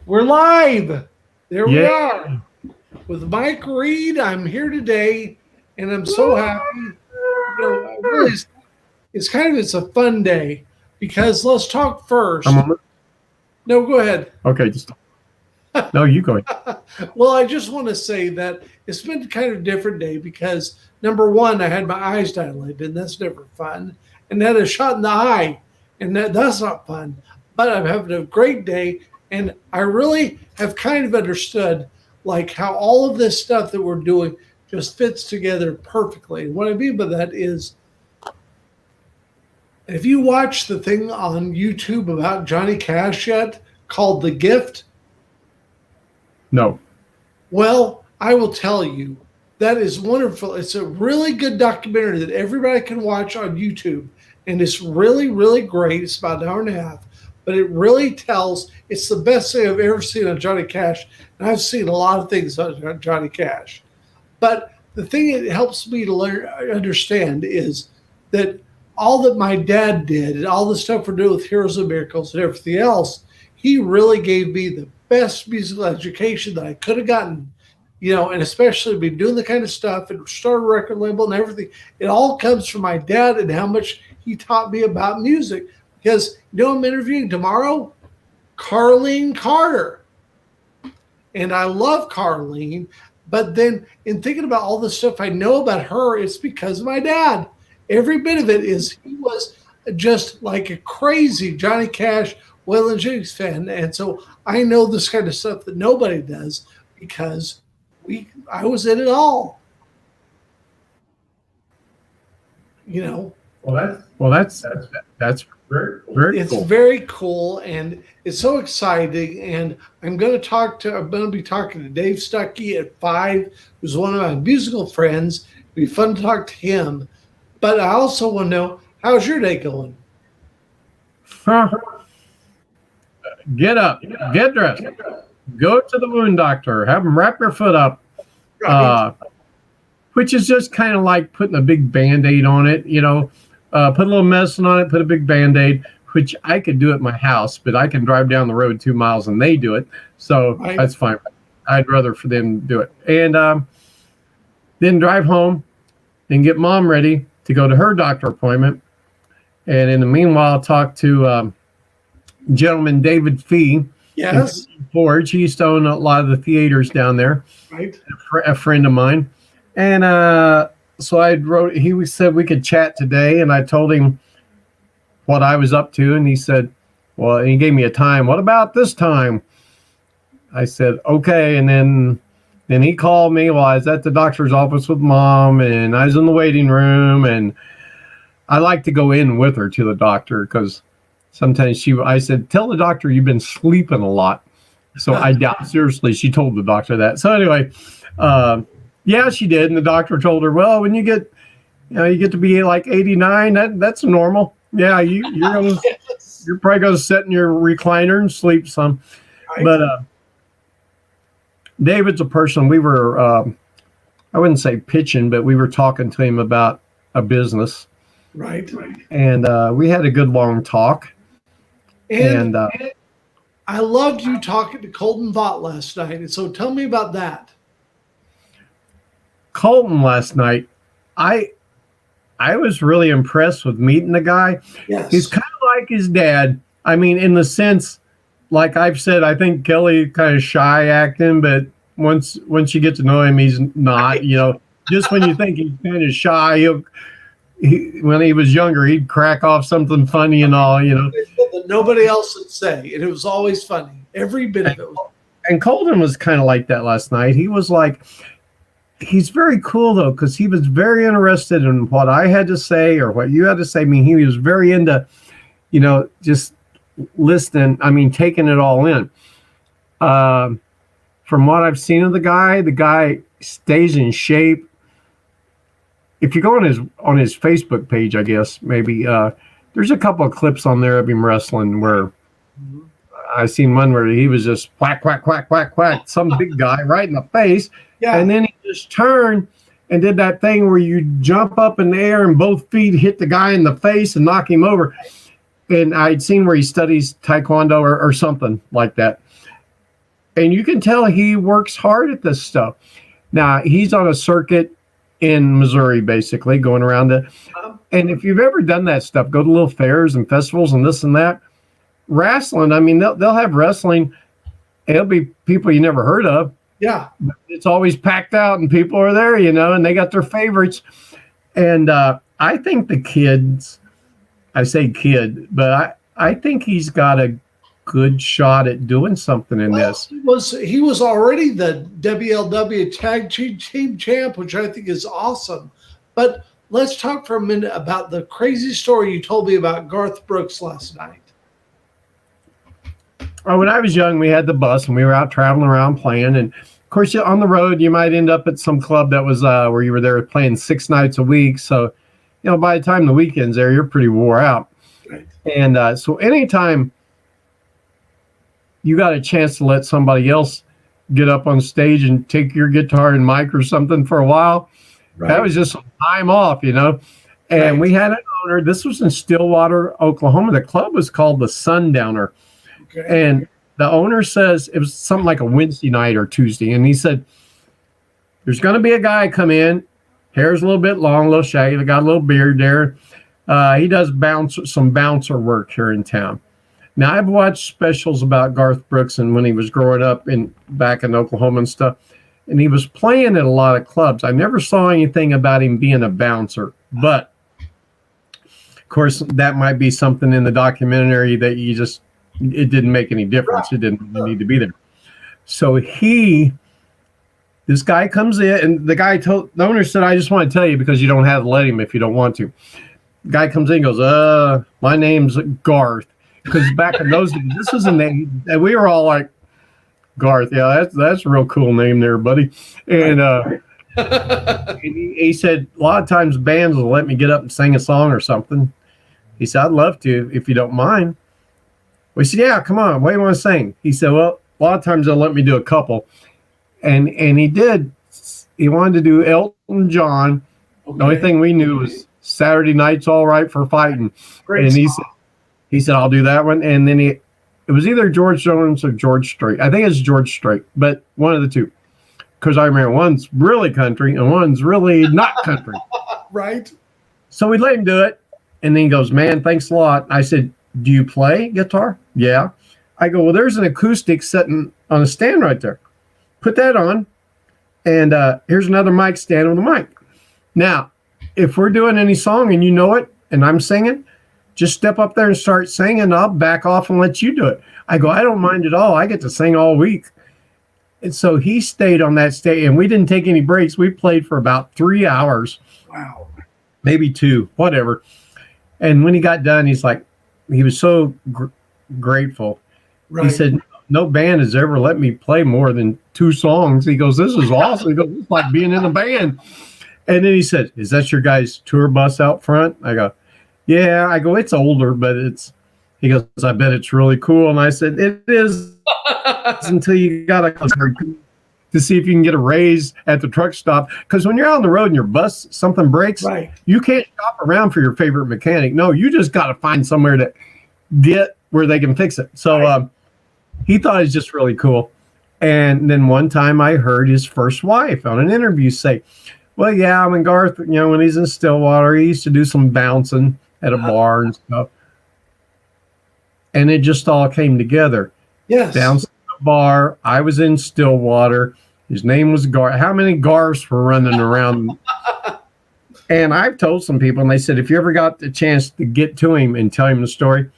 We're live. There we Yeah. are with Mike Reed. I'm here today, and I'm so happy. Really, it's a fun day because let's talk first. I'm on it. No, go ahead. Okay, no, you go ahead. Well, I just want to say that it's been kind of a different day because number one, I had my eyes dilated, and that's never fun, and then a shot in the eye, and that's not fun. But I'm having a great day, and I really have kind of understood like how all of this stuff that we're doing just fits together perfectly. And what I mean by that is, if you watch the thing on YouTube about Johnny Cash yet called The Gift, No. well, I will tell you, that is wonderful. It's a really good documentary that everybody can watch on YouTube. And it's really, really great. It's about an hour and a half. But it really tells, it's the best thing I've ever seen on Johnny Cash. And I've seen a lot of things on Johnny Cash. But the thing it helps me to learn, understand is that all that my dad did and all the stuff we're doing with Heroes and Miracles and everything else, he really gave me the best musical education that I could have gotten, and especially been doing the kind of stuff and start a record label and everything. It all comes from my dad and how much he taught me about music. Because, I'm interviewing tomorrow Carlene Carter. And I love Carlene. But then in thinking about all the stuff I know about her, it's because of my dad. Every bit of it is he was just like a crazy Johnny Cash, Waylon Jennings fan. And so I know this kind of stuff that nobody does because I was in it all. Well, that's very, very It's cool. very cool and it's so exciting. And I'm going to be talking to Dave Stuckey at 5, who's one of my musical friends. It'd be fun to talk to him. But I also want to know, how's your day going? Get up, get dressed, go to the wound doctor, have them wrap your foot up, which is just kind of like putting a big Band-Aid on it, put a little medicine on it, put a big Band-Aid, which I could do at my house, but I can drive down the road 2 miles and they do it. So That's fine. I'd rather for them to do it. And then drive home and get mom ready to go to her doctor appointment. And in the meanwhile, talk to gentleman David Fee. Yes. Forge. He used to own a lot of the theaters down there. Right. A friend of mine. And so he said we could chat today. And I told him what I was up to. And he said, well, and he gave me a time. What about this time? I said, okay. And then he called me while I was at the doctor's office with mom. And I was in the waiting room. And I like to go in with her to the doctor because sometimes I said, tell the doctor you've been sleeping a lot. So I doubt seriously she told the doctor that. So anyway, yeah, she did. And the doctor told her, well, when you get to be like 89, that's normal. Yeah, you're probably going to sit in your recliner and sleep some. Right. But David's a person we were, I wouldn't say pitching, but we were talking to him about a business. Right. And we had a good long talk. And I loved you talking to Colton Vaught last night. And so tell me about that. Colton last night, I was really impressed with meeting the guy. Yes. He's kind of like his dad. I mean, in the sense, like I've said, I think Kelly kind of shy acting, but once you get to know him, he's not, just when you think he's kind of shy, when he was younger, he'd crack off something funny and all, that nobody else would say. And it was always funny. Every bit of it. And Colton was kind of like that last night. He was like, he's very cool though, because he was very interested in what I had to say or what you had to say. I mean, he was very into, just listening. I mean, taking it all in. From what I've seen of the guy stays in shape. If you go on his Facebook page, I guess maybe there's a couple of clips on there of him wrestling where I seen one where he was just whack, whack, whack, whack, whack, some big guy right in the face. Yeah. And then he just turned and did that thing where you jump up in the air and both feet hit the guy in the face and knock him over. And I'd seen where he studies Taekwondo or something like that. And you can tell he works hard at this stuff. Now, he's on a circuit in Missouri, basically, going around it. And if you've ever done that stuff, go to little fairs and festivals and this and that, wrestling, I mean, they'll have wrestling. It'll be people you never heard of. Yeah. It's always packed out and people are there, and they got their favorites. And I think the kids, I say kid, but I think he's got a good shot at doing something in this. He was already the WLW Tag Team Champ, which I think is awesome. But let's talk for a minute about the crazy story you told me about Garth Brooks last night. When I was young, we had the bus and we were out traveling around playing. And of course, on the road, you might end up at some club that was where you were there playing 6 nights a week. So, by the time the weekend's there, you're pretty wore out. Right. And so anytime you got a chance to let somebody else get up on stage and take your guitar and mic or something for a while, right, that was just some time off, And right, we had an owner. This was in Stillwater, Oklahoma. The club was called the Sundowner. Okay. And the owner says it was something like a Wednesday night or Tuesday. And he said, there's going to be a guy come in, hair's a little bit long, a little shaggy, got a little beard there. He does some bouncer work here in town. Now, I've watched specials about Garth Brooks and when he was growing up back in Oklahoma and stuff, and he was playing at a lot of clubs. I never saw anything about him being a bouncer, but of course, that might be something in the documentary that it didn't make any difference. It didn't need to be there. So this guy comes in, and the owner said, I just want to tell you because you don't have to let him if you don't want to. The guy comes in and goes, my name's Garth. Because back in those days, this was a name, and we were all like, Garth, yeah, that's a real cool name there, buddy. And he said, a lot of times bands will let me get up and sing a song or something. He said, I'd love to if you don't mind. We said, yeah, come on, what do you want to sing? He said, well, a lot of times they'll let me do a couple. And he did. He wanted to do Elton John. Okay. The only thing we knew was Saturday Night's All Right for Fighting. Great and he said, I'll do that one. And then it was either George Jones or George Strait. I think it's George Strait, but one of the two. Because I remember one's really country and one's really not country. Right. So we let him do it. And then he goes, man, thanks a lot. I said, do you play guitar? Yeah. I go, well, there's an acoustic sitting on a stand right there. Put that on. And here's another mic stand with a mic. Now, if we're doing any song and you know it and I'm singing, just step up there and start singing. I'll back off and let you do it. I go, I don't mind at all. I get to sing all week. And so he stayed on that stage, and we didn't take any breaks. We played for about 3 hours. Wow. Maybe 2, whatever. And when he got done, he was so grateful. Right. He said, no band has ever let me play more than 2 songs. He goes, this is awesome. He goes, it's like being in a band. And then he said, is that your guys' tour bus out front? I go, yeah. I go, it's older, but he goes, I bet it's really cool. And I said, it is until you got to see if you can get a raise at the truck stop. Because when you're out on the road and your bus, something breaks, right, you can't shop around for your favorite mechanic. No, you just got to find somewhere to get where they can fix it. So right, he thought it was just really cool. And then one time I heard his first wife on an interview say, well, yeah, when Garth, when he's in Stillwater, he used to do some bouncing at a bar and stuff. And it just all came together. Yes. Bouncing at a bar. I was in Stillwater. His name was Garth. How many Garths were running around? And I've told some people, and they said, if you ever got the chance to get to him and tell him the story,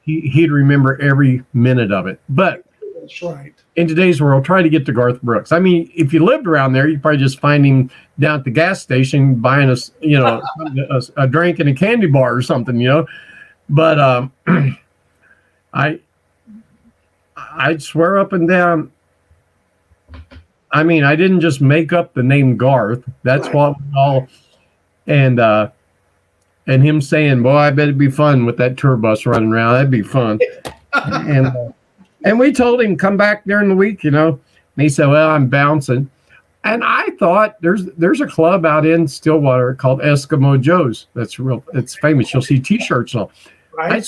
he'd remember every minute of it. But that's right. In today's world, try to get to Garth Brooks. I mean, if you lived around there, you'd probably just find him down at the gas station buying a drink and a candy bar or something, But I'd swear up and down. I mean, I didn't just make up the name Garth. That's right, what we all and him saying, "Boy, I bet it'd be fun with that tour bus running around. That'd be fun." And we told him come back during the week, And he said, "Well, I'm bouncing." And I thought there's a club out in Stillwater called Eskimo Joe's. It's famous. You'll see T-shirts and all. Right.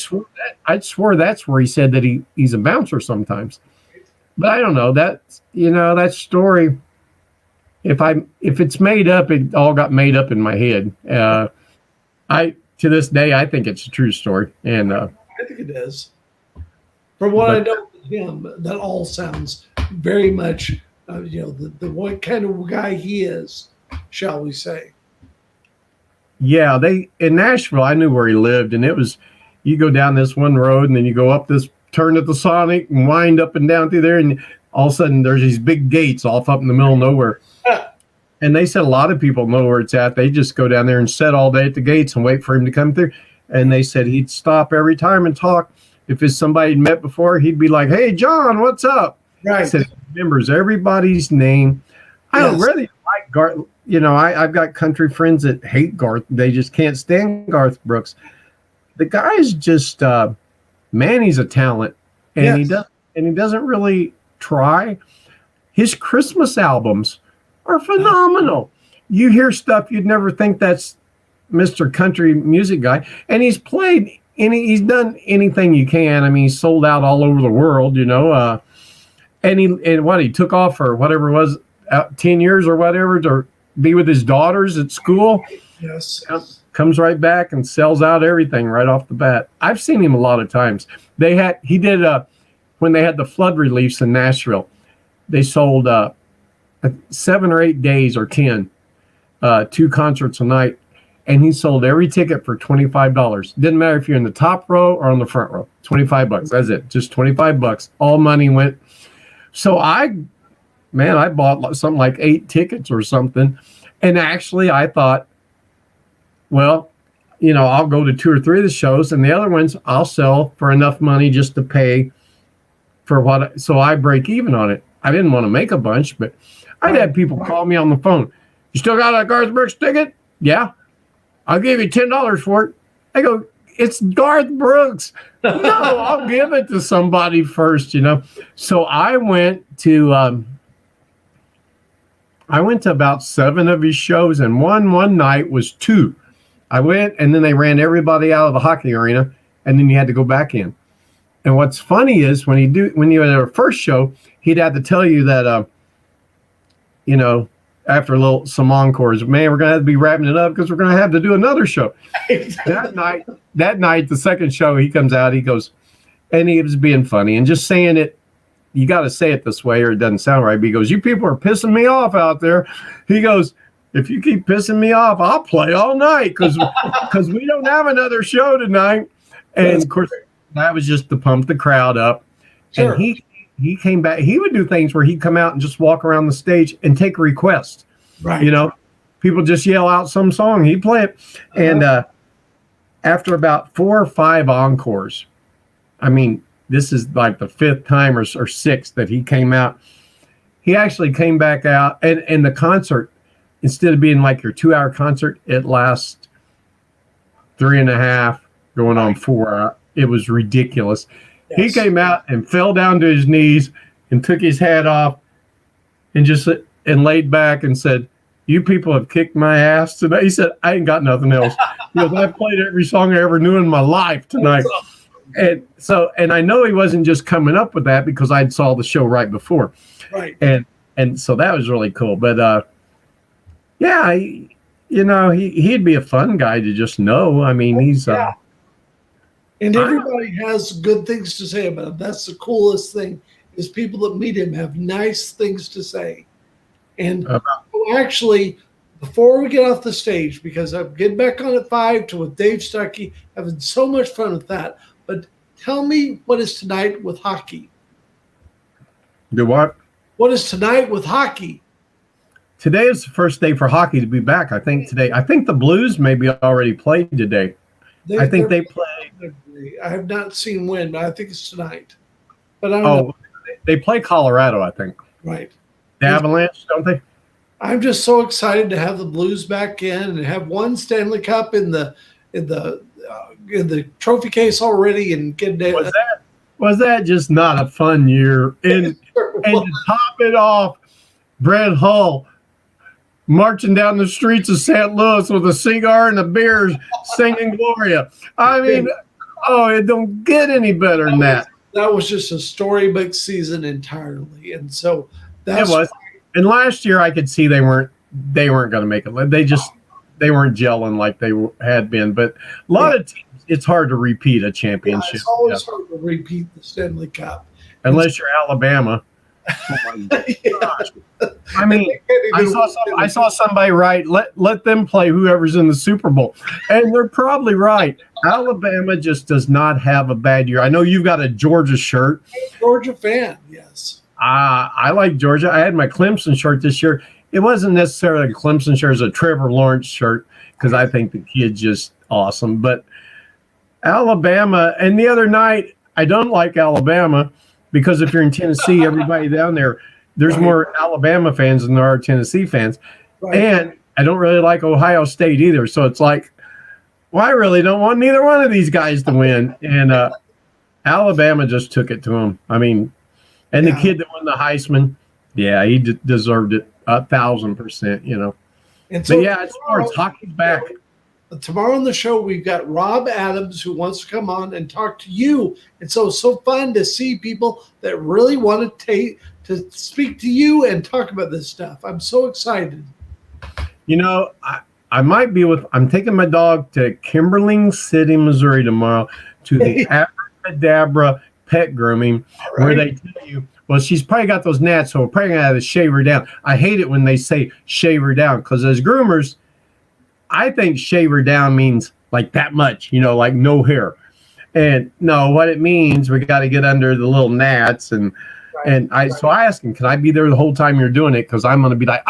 I'd swore that's where he said that he's a bouncer sometimes. But I don't know that, that story. If it's made up, it all got made up in my head. I to this day I think it's a true story, and I think it is. From what I know of him, that all sounds very much, the what kind of guy he is, shall we say? yeah, they in Nashville. I knew where he lived, and it was you go down this one road, and then you go up this turn at the Sonic and wind up and down through there, and all of a sudden there's these big gates off up in the middle of nowhere. And they said a lot of people know where it's at. They just go down there and sit all day at the gates and wait for him to come through. And they said he'd stop every time and talk. If it's somebody he'd met before, he'd be like, "Hey, John, what's up?" Right. He said he remembers everybody's name. I don't really like Garth. I've got country friends that hate Garth. They just can't stand Garth Brooks. The guy's just, man, he's a talent. And he doesn't really try. His Christmas albums are phenomenal. You hear stuff you'd never think that's Mr. Country Music Guy, and he's done anything you can. I mean, he's sold out all over the world, and he took off or whatever it was, 10 years or whatever to be with his daughters at school. Yes. Comes right back and sells out everything right off the bat. I've seen him a lot of times. He did when they had the flood reliefs in Nashville, they sold 7 or 8 days or 10, 2 concerts a night. And he sold every ticket for $25. Didn't matter if you're in the top row or on the front row. $25. That's it. Just $25. All money went. So I bought something like 8 tickets or something. And actually I thought, well, I'll go to 2 or 3 of the shows, and the other ones I'll sell for enough money just to pay for so I break even on it. I didn't want to make a bunch, but I'd had people call me on the phone. "You still got a Garth Brooks ticket?" "Yeah." "I'll give you $10 for it." I go, "It's Garth Brooks." "No, I'll give it to somebody first, So I went to about 7 of his shows, and one night was 2. I went, and then they ran everybody out of the hockey arena, and then you had to go back in. And what's funny is when you had our first show, he'd have to tell you that, after some encores, "Man, we're going to have to be wrapping it up because we're going to have to do another show." That night, the second show, he comes out, he goes, and he was being funny and just saying it. You got to say it this way or it doesn't sound right. But he goes, "You people are pissing me off out there." He goes, "If you keep pissing me off, I'll play all night because we don't have another show tonight." And of course, that was just to pump the crowd up. Sure. And he came back. He would do things where he'd come out and just walk around the stage and take requests. Right. People just yell out some song, he'd play it. And after about 4 or 5 encores, I mean, this is like the 5th time or 6th that he came out. He actually came back out, and the concert, instead of being like your 2-hour concert, it lasts 3.5, going on 4. It was ridiculous. Yes. He came out and fell down to his knees and took his hat off and laid back and said, "You people have kicked my ass tonight." He said, "I ain't got nothing else. I played every song I ever knew in my life tonight." And I know he wasn't just coming up with that because I saw the show right before. Right. And so that was really cool. But he'd be a fun guy to just know. I mean, he's and everybody has good things to say about him. That's the coolest thing, is people that meet him have nice things to say. And actually, before we get off the stage, because I'm getting back on at 5 with Dave Stuckey, having so much fun with that. But tell me, what is tonight with hockey? Do what? What is tonight with hockey? Today is the first day for hockey to be back. I think the Blues maybe already played today. I think they played. I have not seen when, but I think it's tonight. But I don't know. They play Colorado, I think. Right. The Avalanche, don't they? I'm just so excited to have the Blues back in and have one Stanley Cup in the trophy case already, and get Was that just not a fun year? And to top it off, Brett Hull marching down the streets of St. Louis with a cigar and a beer, singing Gloria. I mean, it don't get any better than that. that was just a storybook season entirely, and so It was. And last year, I could see they weren't going to make it. They weren't gelling like they had been. But a lot of teams, it's hard to repeat a championship. It's always hard to repeat the Stanley Cup Unless you're Alabama. Oh my gosh. I mean, I saw somebody write, let them play whoever's in the Super Bowl. And they're probably right. Alabama just does not have a bad year. I know you've got a Georgia shirt. Georgia fan, yes. I like Georgia. I had my Clemson shirt this year. It wasn't necessarily a Clemson shirt, it was a Trevor Lawrence shirt because I think the kid's just awesome. But Alabama, and the other night, I don't like Alabama because if you're in Tennessee, everybody down there's more Alabama fans than there are Tennessee fans. Right. And I don't really like Ohio State either. So it's like, well, I really don't want neither one of these guys to win. And Alabama just took it to them. I mean, and the kid that won the Heisman, yeah, he deserved it 1,000%, you know. And so, it's sports. Hockey's back. Tomorrow on the show, we've got Rob Adams who wants to come on and talk to you. And so it's so fun to see people that really want to speak to you and talk about this stuff. I'm so excited. You know, I might be I'm taking my dog to Kimberling City, Missouri tomorrow to the Abracadabra Pet Grooming, where they tell you, well, she's probably got those gnats, so we're probably going to have to shave her down. I hate it when they say shave her down because as groomers, I think shave her down means like that much, you know, like no hair. And no, what it means, we got to get under the little gnats. So I asked him, can I be there the whole time you're doing it? Because I'm going to be like,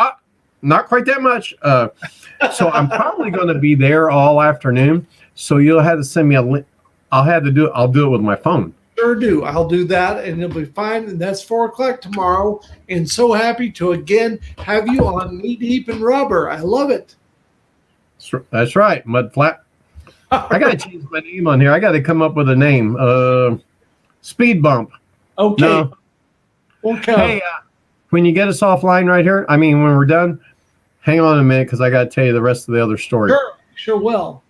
not quite that much. So I'm probably going to be there all afternoon. So you'll have to send me a link. I'll do it with my phone. Sure do. I'll do that, and it'll be fine. And that's 4:00 tomorrow. And so happy to again have you on Knee Deep in Rubber. I love it. That's right, Mud Flap. I got to change my name on here. I got to come up with a name. Speed Bump. Okay. No. Okay. Hey, when you get us offline right here, I mean, when we're done, hang on a minute because I got to tell you the rest of the other story. Sure will.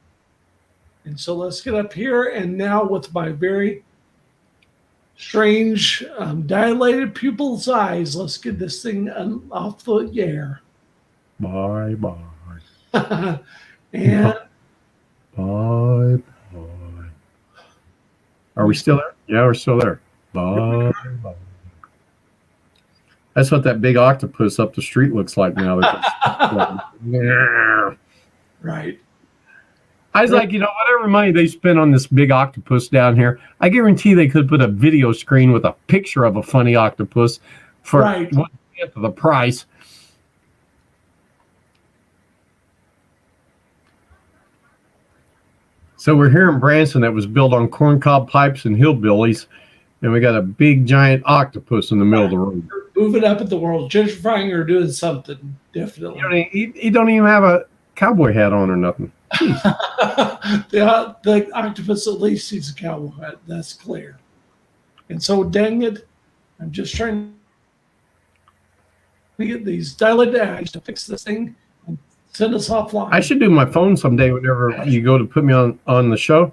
And so let's get up here, and now with my very strange dilated pupil's eyes, let's get this thing off the air. Bye. And bye. Are we still there? Yeah, we're still there. Bye. That's what that big octopus up the street looks like now. Right. I was like, you know, whatever money they spend on this big octopus down here, I guarantee they could put a video screen with a picture of a funny octopus for 1/10 of the price. So we're here in Branson that was built on corncob pipes and hillbillies, and we got a big giant octopus in the middle of the road. Moving up in the world, gentrifying or doing something, definitely. He don't even have a cowboy hat on or nothing. The octopus at least needs a cowboy hat, that's clear. And so, dang it, I'm just trying to get these dilated eyes to fix this thing and send us offline. I should do my phone someday whenever you go to put me on the show.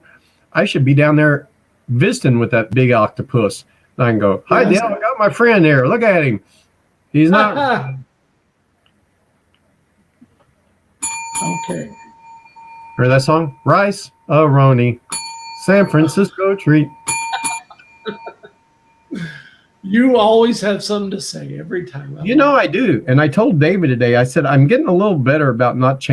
I should be down there visiting with that big octopus. And I can go, hi, Dale, I got my friend here. Look at him. He's not. Okay. Heard that song? Rice Aroni, San Francisco treat. You always have something to say every time. You know I do. And I told David today, I said, I'm getting a little better about not changing